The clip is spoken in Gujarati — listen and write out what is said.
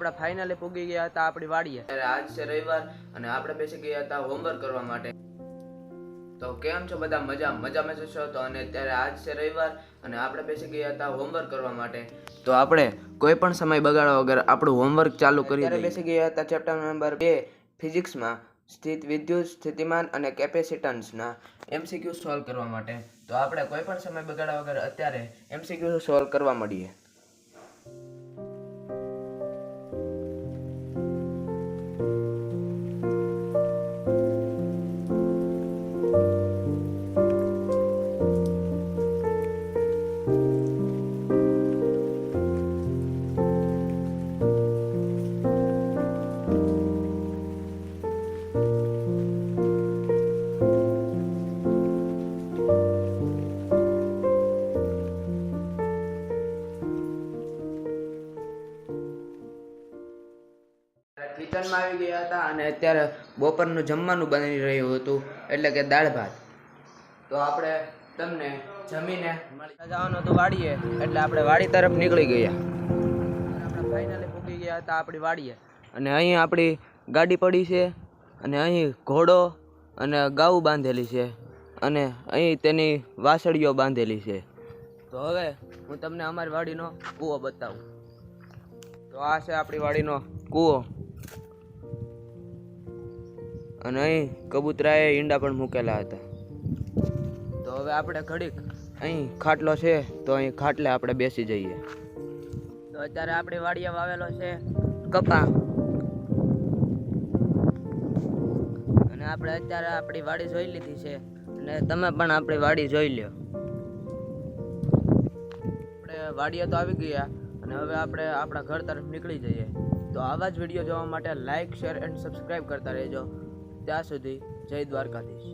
આપણા ફાઇનલી પૂગી ગયા હતા આપણી વાડીએ. આજ છે રવિવાર અને આપણે બેસી ગયા હતા હોમવર્ક કરવા માટે. તો કેમ છો બધા? મજામાં છો? તો અને અત્યારે આજ છે રવિવાર અને આપણે બેસી ગયા હતા હોમવર્ક કરવા માટે. તો આપણે કોઈ પણ સમય બગાડ્યા વગર આપણું હોમવર્ક ચાલુ કરી દઈએ. બેસી ગયા હતા ચેપ્ટર નંબર 2 ફિઝિક્સમાં સ્થિત વિદ્યુત સ્થિતિમાન અને કેપેસિટન્સના MCQ સોલ્વ કરવા માટે. તો આપણે કોઈ પણ સમય બગાડ્યા વગર અત્યારે MCQ સોલ્વ કરવા મળીએ. કિચનમાં આવી ગયા હતા અને અત્યારે બપોરનું જમવાનું બની રહ્યું હતું, એટલે કે દાળ ભાત. તો આપણે તમને જમીને જવાનું હતું વાડીએ, એટલે આપણે વાડી તરફ નીકળી ગયા. આપણે ફાઇનલી પૂગી ગયા હતા આપણી વાડીએ અને અહીં આપણી ગાડી પડી છે અને અહીં ઘોડો અને ગાઉ બાંધેલી છે અને અહીં તેની વાસળીઓ બાંધેલી છે. તો હવે હું તમને અમારી વાડીનો કૂવો બતાવું. તો આ છે આપણી વાડીનો કૂવો અને અહીં કબૂતરાએ ઈંડા પણ મૂકેલા હતા. તો હવે આપણે ઘડીક અહીં ખાટલો છે તો અહીં ખાટલે આપણે બેસી જઈએ. તો અત્યારે આપણી વાડીએ વાવેલો છે કપા અને આપણે અત્યારે આપણી વાડી જોઈ લીધી છે અને તમે પણ આપણી વાડી જોઈ લ્યો. આપણે વાડીએ તો આવી ગયા અને હવે આપણે આપણા ઘર તરફ નીકળી જઈએ. તો આવા જ વિડીયો જોવા માટે લાઇક, શેર એન્ડ સબસ્ક્રાઈબ કરતા રહેજો. ત્યાં સુધી જય દ્વારકાધીશ.